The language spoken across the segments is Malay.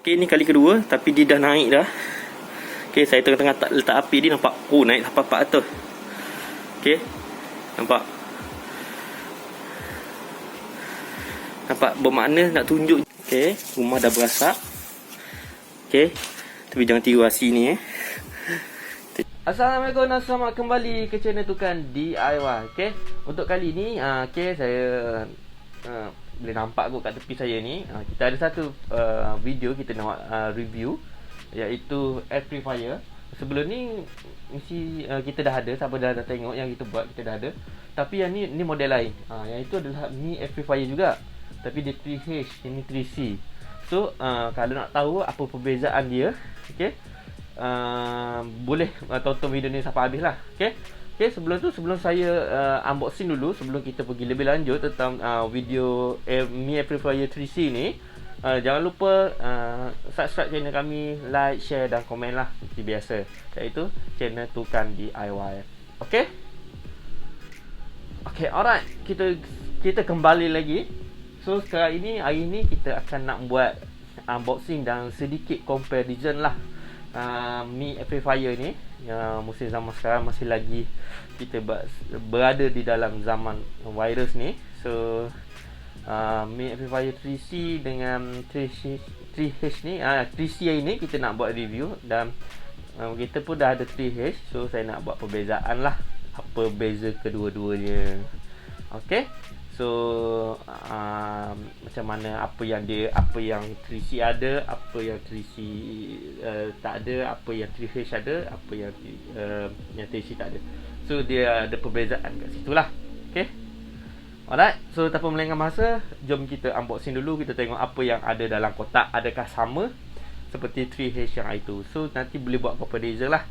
Okay, ni kali kedua tapi dia dah naik dah. Okay, saya tengah-tengah tak letak api dia nampak. Oh, naik sampai 400. Okay, nampak. Nampak bermakna nak tunjuk. Okay, rumah dah berasak. Okay, tapi jangan tiru asi ni Assalamualaikum dan selamat kembali ke channel Tukan DIY. Okay, untuk kali ni okay, saya boleh nampak kot kat tepi saya ni, kita ada satu video kita nak review, iaitu air purifier. Sebelum ni mesti kita dah ada, siapa dah tengok yang kita buat, kita dah ada. Tapi yang ni model lain. Yang itu adalah ni air purifier juga, tapi dia 3H, ini 3C. So kalau nak tahu apa perbezaan dia, okay, boleh tonton video ni sampai habis lah. Okay, sebelum saya unboxing dulu, sebelum kita pergi lebih lanjut tentang video Mi Air Purifier 3C ni, jangan lupa subscribe channel kami, like, share dan komen lah seperti biasa, iaitu channel Tukan DIY. Okay, alright, kita kembali lagi. So sekarang ini, hari ni kita akan nak buat unboxing dan sedikit comparison lah Mi Air Purifier ni. Yang musim zaman sekarang masih lagi kita berada di dalam zaman virus ni. So Mi Air Purifier 3C dengan 3H ni, 3C ini kita nak buat review. Dan kita pun dah ada 3H. So saya nak buat perbezaan lah, apa beza kedua-duanya. Okay, so macam mana, apa yang 3C ada, apa yang 3C tak ada, apa yang 3H ada, apa yang 3C tak ada. So dia ada perbezaan kat situ lah. Okay, alright, so tanpa melengah masa, jom kita unboxing dulu. Kita tengok apa yang ada dalam kotak, adakah sama seperti 3H yang itu. So nanti boleh buat comparison lah.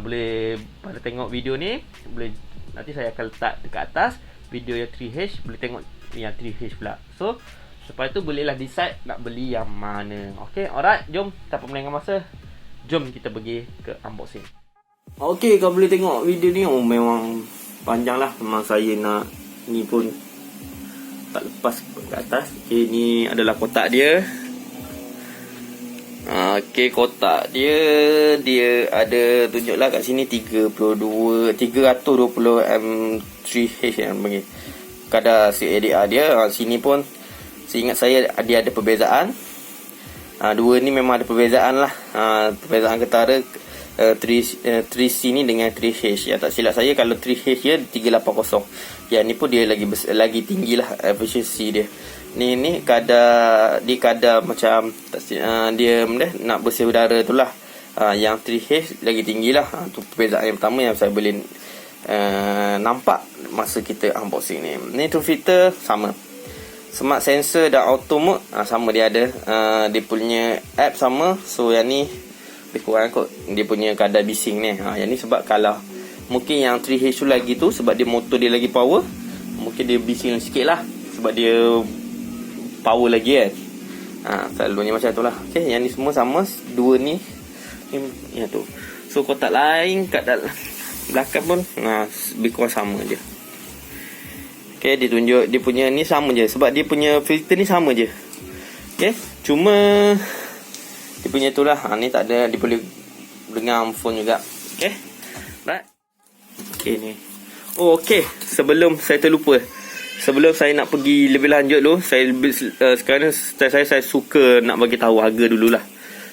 Boleh pada tengok video ni, boleh nanti saya akan letak dekat atas video yang 3H, boleh tengok yang 3H pula. So lepas tu bolehlah decide nak beli yang mana. Okay, alright, jom tanpa melengah masa, jom kita pergi ke unboxing. Okay, kau boleh tengok video ni, memang panjang lah. Memang saya nak ni pun tak lepas ke atas. Okay, ni adalah kotak dia. Okay, kotak dia ada tunjuklah kat sini 320 M3H yang bagi kadar CADR dia. Sini pun seingat saya dia ada perbezaan. Dua ni memang ada perbezaan lah. Perbezaan ketara 3C ni dengan 3H. Tak silap saya, kalau 3H dia 380. Yang ni pun dia lagi tinggi lah efficiency dia. Ni kadar macam dia nak bersih udara tu lah. Yang 3H lagi tinggi lah. Tu perbezaan yang pertama yang saya boleh nampak masa kita unboxing ni. Ni true filter sama, smart sensor dan auto mode sama dia ada. Dia punya app sama. So yang ni lebih kurang kot dia punya kadar bising ni. Yang ni sebab kalau mungkin yang 3H tu lagi tu, sebab dia motor dia lagi power, mungkin dia bising sikit lah, sebab dia power lagi kan. Selalunya macam tu lah. Okay, yang ni semua sama. Dua ni yang tu. So kotak lain kat dalam belakang pun lebih kurang sama je. Okay, dia tunjuk dia punya ni sama je, sebab dia punya filter ni sama je. Okay, cuma dia punya tu lah, ni tak ada, dia boleh dengar phone juga. Okay, right. Okay ni. Okay, sebelum saya terlupa, sebelum saya nak pergi lebih lanjut dulu, sekarang saya suka nak bagi tahu harga dululah.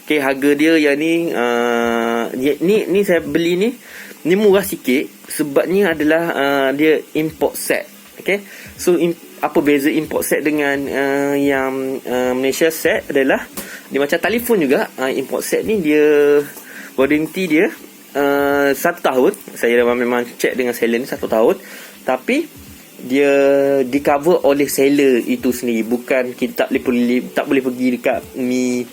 Okay, harga dia yang ni ni saya beli ni murah sikit, sebabnya adalah dia import set. Okay, so apa beza import set dengan yang Malaysia set adalah dia macam telefon juga. Import set ni dia warranty dia 1 tahun. Saya memang check dengan seller ni 1 tahun, tapi dia di cover oleh seller itu sendiri. Bukan kita tak boleh pergi dekat Mi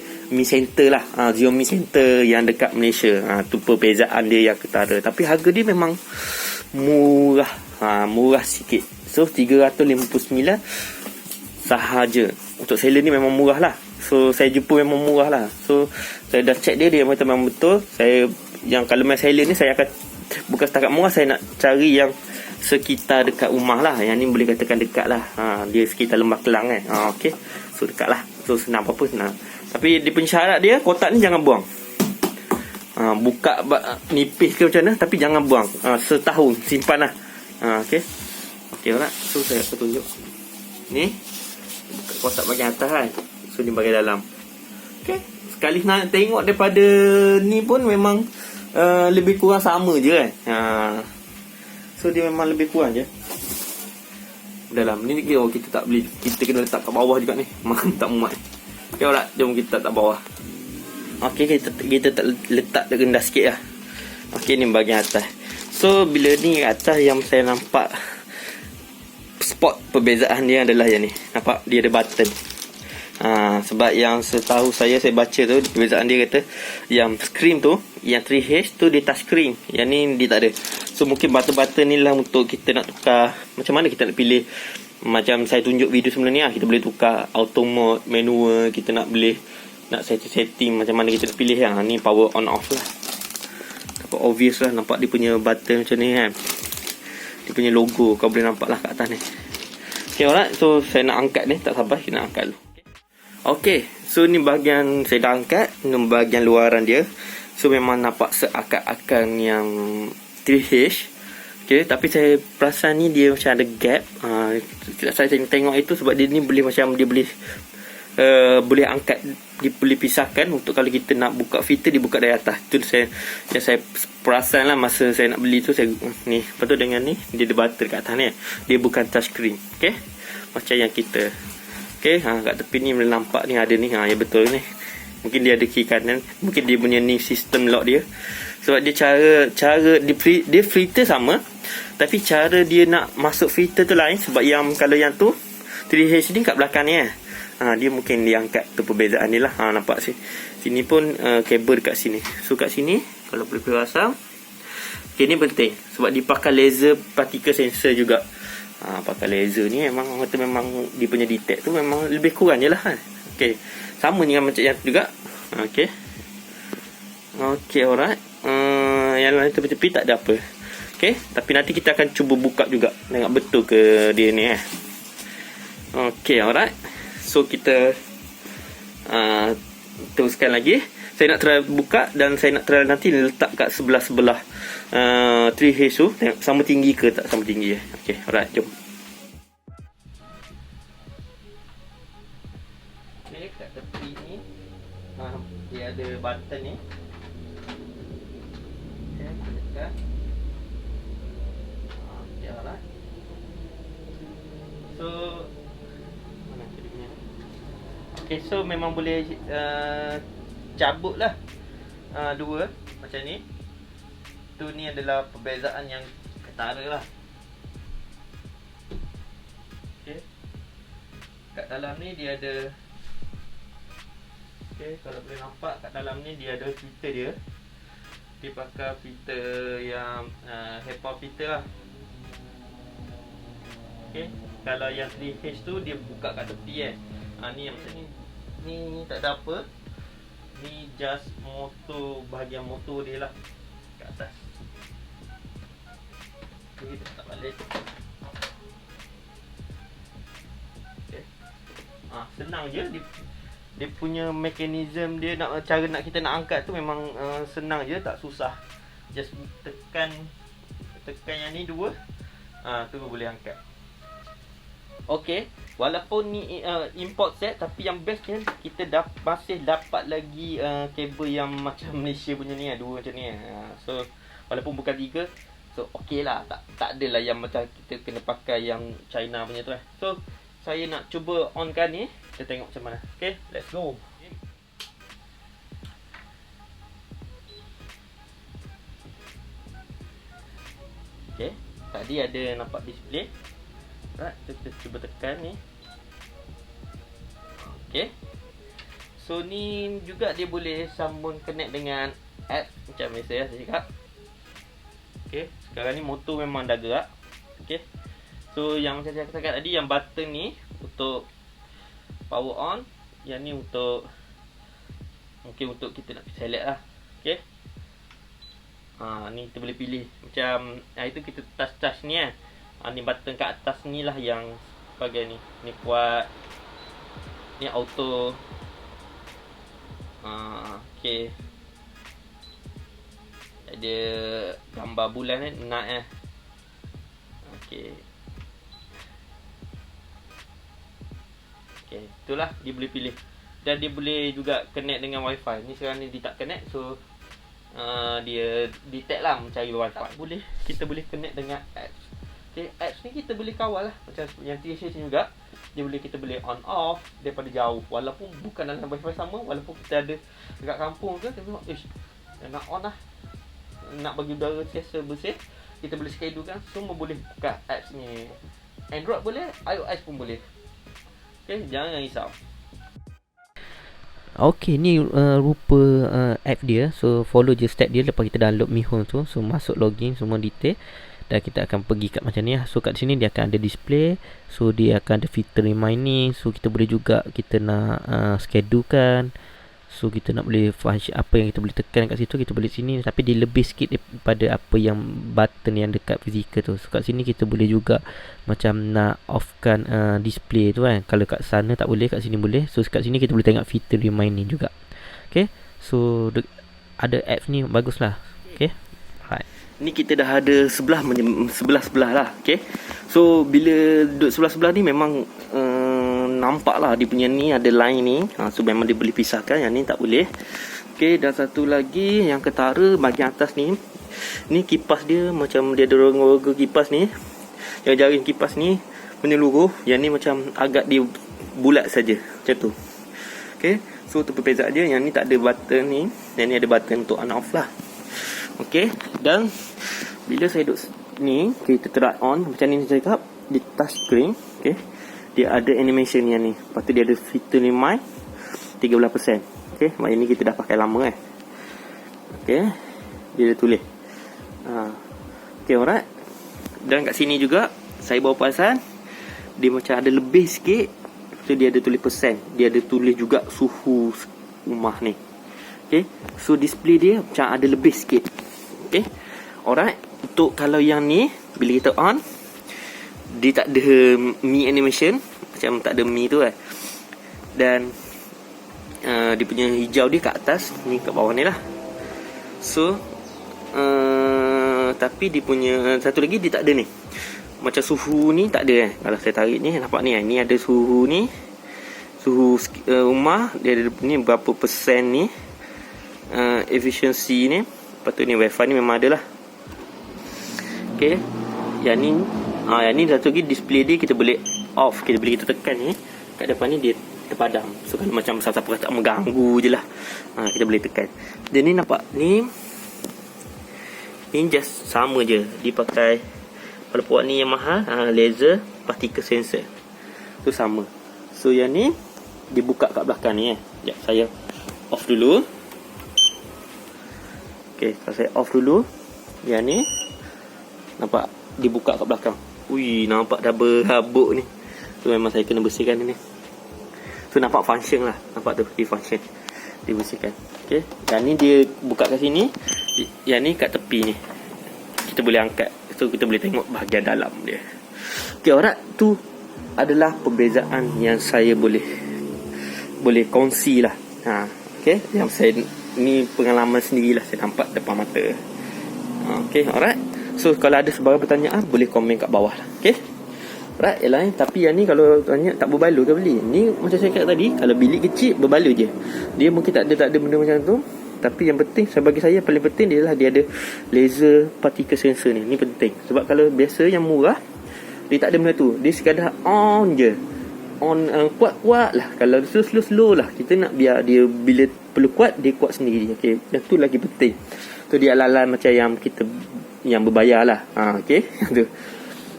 Center lah, Xiaomi Center yang dekat Malaysia. Tu perbezaan dia yang ketara. Tapi harga dia memang murah, murah sikit. So 359 sahaja. Untuk seller ni memang murah lah. So saya jumpa memang murah lah. So saya dah check dia memang betul. Saya yang kalau main seller ni, saya akan bukan setakat murah, saya nak cari yang sekitar dekat rumah lah. Yang ni boleh katakan dekat lah. Dia sekitar Lembah Kelang kan. Okay, so dekat lah. So senang apa-apa senang. Tapi di pensyarat dia, kotak ni jangan buang. Buka nipis ke macam mana, tapi jangan buang. Setahun simpan lah. Okey. Okey, alright. So saya akan tunjuk. Ni buka kotak bahagian atas kan. So ni bahagian dalam. Okey. Sekali nak tengok daripada ni pun memang lebih kurang sama je kan. So dia memang lebih kurang je dalam ni. Kita tak beli, kita kena letak kat bawah juga ni. Makan tak muat. Okey, alright. Jom kita letak bawah. Okey, kita tak letak rendah sikit lah. Okey, ni bahagian atas. So bila ni kat atas yang saya nampak spot perbezaan dia adalah yang ni. Nampak dia ada button. Sebab yang setahu saya baca tu, perbezaan dia kata yang screen tu, yang 3H tu dia touch screen, yang ni dia tak ada. So mungkin button-button ni lah untuk kita nak tukar. Macam mana kita nak pilih. Macam saya tunjuk video sebelum ni lah, kita boleh tukar auto mode, manual. Kita nak boleh nak setting macam mana kita nak pilih yang ni power on off lah. Nampak obvious lah, nampak dia punya button macam ni kan. Dia punya logo kau boleh nampak lah kat atas ni. Okay, alright. So saya nak angkat ni, tak sabar kita nak angkat dulu. Okay, so ni bahagian saya dah angkat. Ni bahagian luaran dia. So memang nampak seakan-akan yang 3H. Okay, tapi saya perasan ni dia macam ada gap. Saya tengok itu sebab dia ni boleh macam dia boleh boleh angkat, dia boleh pisahkan untuk kalau kita nak buka filter, dibuka dari atas. Itu saya perasan lah masa saya nak beli tu. Saya ni, lepas tu dengan ni dia ada button kat atas ni. Dia bukan touch screen. Okay, macam yang kita. Okay, kat tepi ni boleh nampak ni ada ni. Ya betul ni. Mungkin dia ada kiri kanan. Mungkin dia punya ni sistem lock dia. Sebab dia cara dia filter sama, tapi cara dia nak masuk filter tu lain. Sebab yang kalau yang tu 3H ni kat belakang ni dia mungkin diangkat tu perbezaan ni lah. Nampak sini pun kabel dekat sini. So kat sini kalau boleh perasan, okay, ni penting sebab dipakai laser particle sensor juga. Pakai laser ni memang orang kata memang dia punya detect tu memang lebih kurang je lah kan. Okay, sama dengan macam yang tu juga. Okay, alright. Yang lain tepi-tepi tak ada apa. Okay, tapi nanti kita akan cuba buka juga, tengok betul ke dia ni Okay, alright. So kita teruskan lagi. Saya nak try buka dan saya nak try nanti letak kat sebelah-sebelah 3H tu. Tengok sama tinggi ke tak sama tinggi. Okay, alright, jom. Okay, kat tepi ni dia ada button ni. Okay, tekan. Okay, alright. So okay, so memang boleh cabut lah dua macam ni. Tu ni adalah perbezaan yang ketara lah. Okay, kat dalam ni dia ada. Okay, kalau boleh nampak kat dalam ni dia ada filter dia. Dia pakai filter yang HEPA filter lah. Okay, kalau yang 3H tu dia buka kat tepi ni yang macam ni. Ni tak ada apa. Ni just motor, bahagian motor dia lah kat atas. Okay, kita letak balik. Okay, senang je. Dia punya mekanisme dia nak, cara nak kita nak angkat tu memang senang je, tak susah. Just tekan yang ni dua, tu boleh angkat. Okay, walaupun ni import set, tapi yang bestnya kita masih dapat lagi kabel yang macam Malaysia punya ni dua macam ni. So walaupun bukan 3, so okey lah, tak adalah yang macam kita kena pakai yang China punya tu So saya nak cuba onkan ni, kita tengok macam mana. Okay, let's go. Okay, tadi ada nampak display. Right, kita cuba tekan ni. Okay, so ni juga dia boleh sambung connect dengan app macam biasa saya cakap. Okay, sekarang ni motor memang dah gerak. Okay, so yang macam saya katakan tadi, yang button ni untuk power on, yang ni untuk mungkin untuk kita nak select lah. Okay, ni kita boleh pilih macam itu kita touch ni ni button kat atas ni lah yang bahagian ni. Ni kuat, ni auto. Okay, ada gambar bulan night Okay, itulah dia boleh pilih. Dan dia boleh juga connect dengan wifi. Ni sekarang ni dia tak connect, so dia detect lah mencari wifi. Kita boleh connect dengan apps. Okay, apps ni kita boleh kawal lah. Macam yang TSH juga, kita boleh on off daripada jauh. Walaupun bukan dalam wifi sama, walaupun kita ada dekat kampung ke, kita tengok nak on lah, nak bagi udara sentiasa bersih, kita boleh schedule kan. Semua boleh buka apps ni. Android boleh, iOS pun boleh. Okay, jangan risau. Okay, ni rupa app dia. So follow je step dia. Lepas kita download Mi Home tu, so masuk login semua detail, dan kita akan pergi kat macam ni lah. So kat sini dia akan ada display. So dia akan ada fitur reminding. So kita boleh juga, kita nak schedule kan. So kita nak boleh function apa yang kita boleh tekan kat situ, kita boleh sini. Tapi dia lebih sikit daripada apa yang button yang dekat fizikal tu. So kat sini kita boleh juga macam nak offkan display tu kan. Kalau kat sana tak boleh, kat sini boleh. So kat sini kita boleh tengok fitur reminding juga. Okay, so ada apps ni bagus lah. Okay, right. Ni kita dah ada sebelah lah. Okay, so bila duduk sebelah-sebelah ni memang nampak lah dia punya ni ada line ni. So memang dia boleh pisahkan. Yang ni tak boleh. Okay, dan satu lagi yang ketara bahagian atas ni, ni kipas dia macam dia ada rongga kipas ni. Yang jaring kipas ni menyeluruh. Yang ni macam agak dia bulat saja, macam tu. Okay, so tu perbezaan dia. Yang ni tak ada button ni. Yang ni ada button untuk on off lah. Okay, dan bila saya duduk ni, kita turn on macam ni saya cakap, di touch screen. Okay, dia ada animation yang ni. Lepas tu dia ada fitur ni mic 13%. Okay, maknanya ni kita dah pakai lama kan. Okay, dia dah tulis. Okay, alright. Dan kat sini juga saya baru perasan dia macam ada lebih sikit. So dia ada tulis persen. Dia ada tulis juga suhu rumah ni. Okay, so display dia macam ada lebih sikit. Okay, alright. Untuk kalau yang ni, bila kita on, dia tak ada Mi animation, macam tak ada Mi tu kan. Dan dia punya hijau dia kat atas, ni kat bawah ni lah. So tapi dia punya satu lagi dia tak ada ni. Macam suhu ni tak ada kan. Kalau saya tarik ni, nampak ni kan, ni ada suhu ni, suhu rumah dia ada ni berapa persen ni, efficiency ni. Lepas tu ni wifi ni memang ada lah. Okay, yang ni yang ni satu lagi display dia kita boleh off. Kita boleh kita tekan ni, kat depan ni dia terpadam. So kalau macam siapa tak mengganggu je lah, kita boleh tekan. Dan ni nampak ni just sama je. Dia pakai, kalau buat ni yang mahal, laser particle sensor tu sama. So yang ni dibuka kat belakang ni Sekejap saya off dulu. Okay, kalau saya off dulu, yang ni nampak dibuka kat belakang. Ui, nampak dah berhabuk ni. So memang saya kena bersihkan ni. So nampak function lah. Nampak tu, dia function, dia bersihkan. Okay, dan ni dia buka kat sini. Yang ni kat tepi ni kita boleh angkat. So kita boleh tengok bahagian dalam dia. Okay, alright. Tu adalah perbezaan yang saya boleh kongsi lah. Okay, yang saya ni pengalaman sendirilah, saya nampak depan mata. Okay, alright. So kalau ada sebarang pertanyaan, boleh komen kat bawah lah. Okay, alright. Tapi yang ni kalau tanya tak berbaloi ke beli, ni macam saya kata tadi, kalau bilik kecil berbaloi je. Dia mungkin tak ada benda macam tu. Tapi yang penting, bagi saya paling penting dia lah, dia ada laser particle sensor ni. Ni penting. Sebab kalau biasa yang murah, dia tak ada benda tu. Dia sekadar on je. On kuat-kuat lah. Kalau slow-slow lah. Kita nak biar dia bila perlu kuat, dia kuat sendiri. Okay, yang tu lagi penting. Tu dia ala-ala macam yang kita yang berbayar lah. Okay, tu.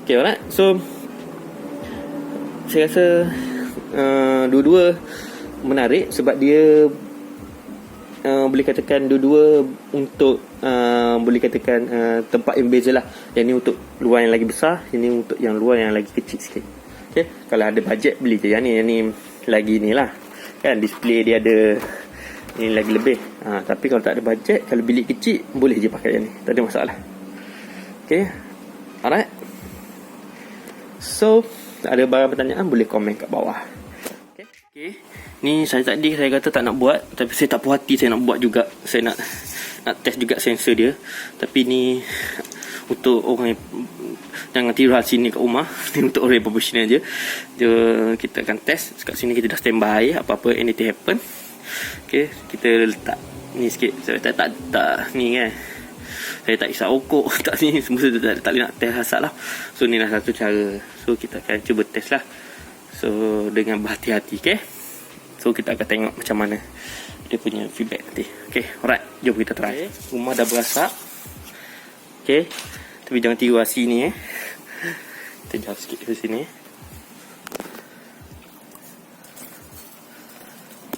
Okay, alright. So saya rasa dua-dua menarik. Sebab dia boleh katakan dua-dua untuk boleh katakan tempat yang beza lah. Yang ni untuk luar yang lagi besar, yang ni untuk yang luar yang lagi kecil sikit. Okay, kalau ada bajet beli je yang ni lagi ni lah kan, display dia ada ni lagi lebih. Tapi kalau tak ada bajet, kalau bilik kecil, boleh je pakai yang ni, tak ada masalah. Okay, alright. So ada barang pertanyaan, boleh komen kat bawah. Okay, Ni saya tadi saya kata tak nak buat, tapi saya tak puas hati, saya nak buat juga. Saya nak test juga sensor dia. Tapi ni untuk orang yang jangan tiru hal sini kat rumah. Ni untuk orang yang profesional je. Kita akan test. Kat sini kita dah standby, apa-apa anything happen. Okay, kita letak ni sikit. Saya tak ni kan. Saya tak isap rokok. Tak ni, semua tak boleh nak test asal lah. So ni lah satu cara. So kita akan cuba test lah. So dengan berhati-hati, okay. So kita akan tengok macam mana dia punya feedback nanti. Okay, alright, jom kita try. Rumah dah berasak. Okay, tapi jangan tiru asi ni Kita jauh sikit ke sini.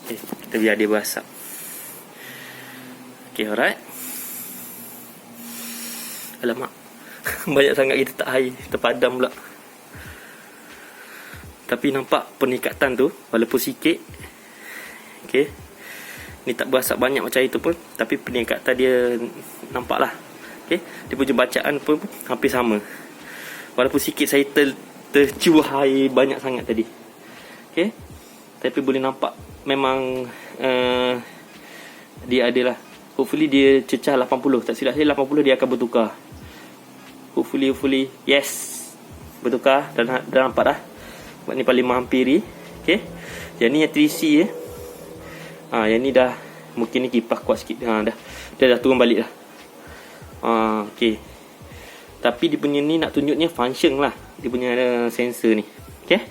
Okay, kita biar dia berasak. Okay, alright. Alamak, banyak sangat kita tak air, terpadam pula. Tapi nampak peningkatan tu, walaupun sikit. Okay, ni tak berasak banyak macam itu pun, tapi peningkatan dia nampak lah. Okay, dia punya bacaan pun hampir sama. Walaupun sikit saya tercuah air banyak sangat tadi. Okay, tapi boleh nampak memang dia adalah, hopefully dia cecah 80. Tak silap saya 80 dia akan bertukar. Hopefully yes, bertukar. Dah nampak dah. Ni paling menghampiri. Okay, yang ni yang 3C yang ni dah, mungkin ni kipas kuat sikit. Dia dah turun balik dah. Okay, tapi dia punya ni nak tunjuknya function lah. Dia punya sensor ni. Okay,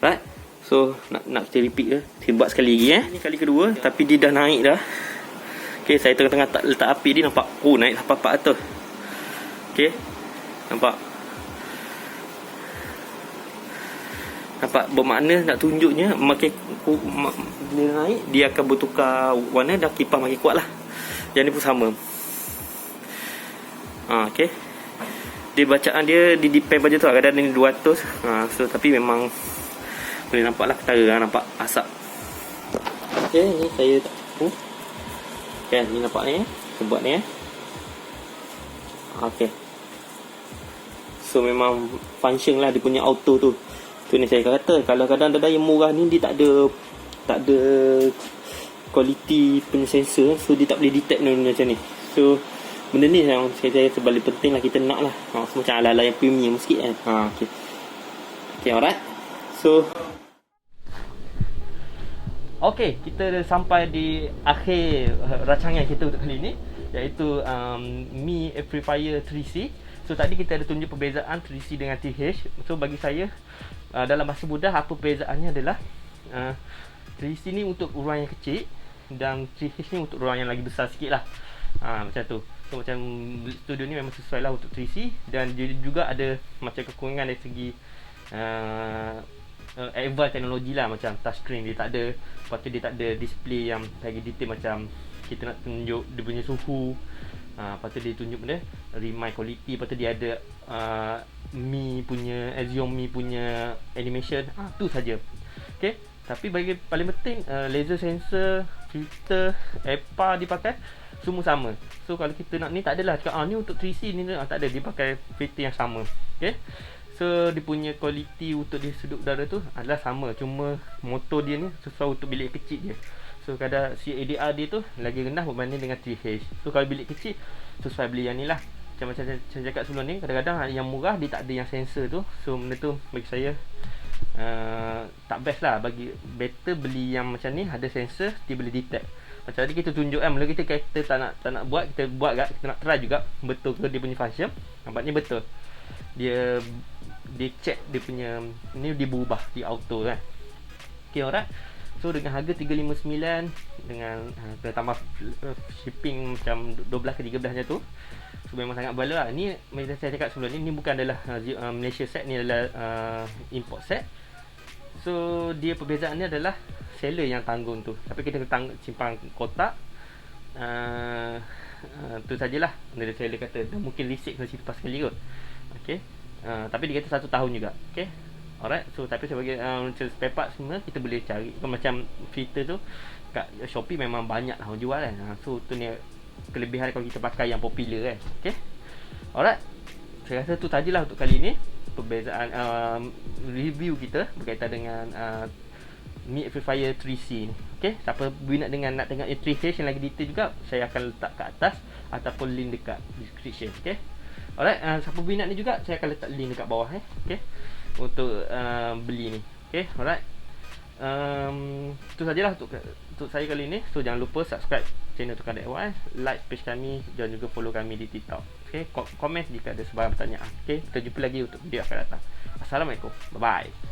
right. So nak kita repeat ke? Kita buat sekali lagi Ni kali kedua, tapi dia dah naik dah. Okay, saya tengah-tengah letak api dia, nampak naik sampai 400. Okay, nampak bermakna nak tunjuknya makin dia naik, dia akan bertukar warna, dah kipas makin kuat lah. Yang ni pun sama. Okay, dia bacaan dia di depend pada tu, kadang-kadang ni 200. So tapi memang boleh nampak lah ketara, nampak asap. Okay, ni saya okay, ni nampak ni kita buat ni Okay, so memang function lah dia punya auto tu. Tu ni saya kata, kalau kadang yang murah ni dia tak ada quality punya sensor, so dia tak boleh detect benda macam ni. So benda ni yang saya sebalik penting lah, kita nak lah macam ala-ala yang premium sikit kan. Okay, alright. So okay, kita dah sampai di akhir rancangan kita untuk kali ni, iaitu Mi Amplifier 3C. So tadi kita ada tunjuk perbezaan 3C dengan TH. So bagi saya, dalam bahasa mudah, apa perbezaannya adalah 3C ni untuk ruang yang kecil dan TH ni untuk ruang yang lagi besar sikit lah. Macam tu. So macam studio ni memang sesuai lah untuk 3C, dan dia juga ada macam kekurangan dari segi advanced teknologi lah, macam touchscreen dia tak ada. Lepas tu dia tak ada display yang lagi detail, macam kita nak tunjuk dia punya suhu. Lepas tu dia tunjuk benda remind quality. Lepas tu dia ada Mi punya, Axiom Mi punya animation. Tu saja. Okay, tapi bagi paling penting, laser sensor, filter, EPA dipakai semua sama. So kalau kita nak ni, tak adalah cakap ni untuk 3C ni, tak ada, dia pakai filter yang sama. Okay, so dia punya quality untuk di sudut udara tu adalah sama, cuma motor dia ni sesuai untuk bilik kecil dia. So kadang CADR dia tu lagi rendah berbanding dengan 3H. So kalau bilik kecil, sesuai beli yang ni lah. Macam saya cakap sebelum ni, kadang-kadang yang murah dia tak ada yang sensor tu. So benda tu bagi saya tak best lah. Bagi better beli yang macam ni, ada sensor, dia boleh detect. Macam tadi kita tunjuk kan, mula kita tak nak buat, kita buat kat, kita nak try juga betul ke dia punya function. Nampaknya betul. Dia check dia punya ni, dia berubah di auto kan. Okay, alright. So dengan harga 359 dengan tambah shipping macam 12 ke 13 macam tu, so memang sangat bala lah. Ni macam saya cakap sebelum ni bukan adalah Malaysia set, ni adalah import set. So dia perbezaannya adalah seller yang tanggung tu, tapi kita simpan kotak. Tu sajalah. Dari seller kata mungkin receipt kena simpan sekali kot. Okay, tapi dia kata 1 tahun juga. Okay, alright. So tapi sebagai spare part semua kita boleh cari. Macam filter tu kat Shopee memang banyak lah orang jual kan. So tu ni kelebihan kalau kita pakai yang popular kan. Okay, alright. Saya rasa tu sajalah untuk kali ni, perbezaan review kita berkaitan dengan Mi Amplifier 3C ni. Okay, siapa minat dengan nak tengok yang 3 phase yang lagi detail juga, saya akan letak kat atas ataupun link dekat description. Okay, alright, siapa minat ni juga, saya akan letak link dekat bawah okay, untuk beli ni. Okay, alright. Itu sajalah untuk saya kali ni. So jangan lupa subscribe channel Tukar Dakwah, like page kami dan juga follow kami di TikTok. Okay, komen jika ada sebarang pertanyaan. Okay, kita jumpa lagi untuk video akan datang. Assalamualaikum, bye bye.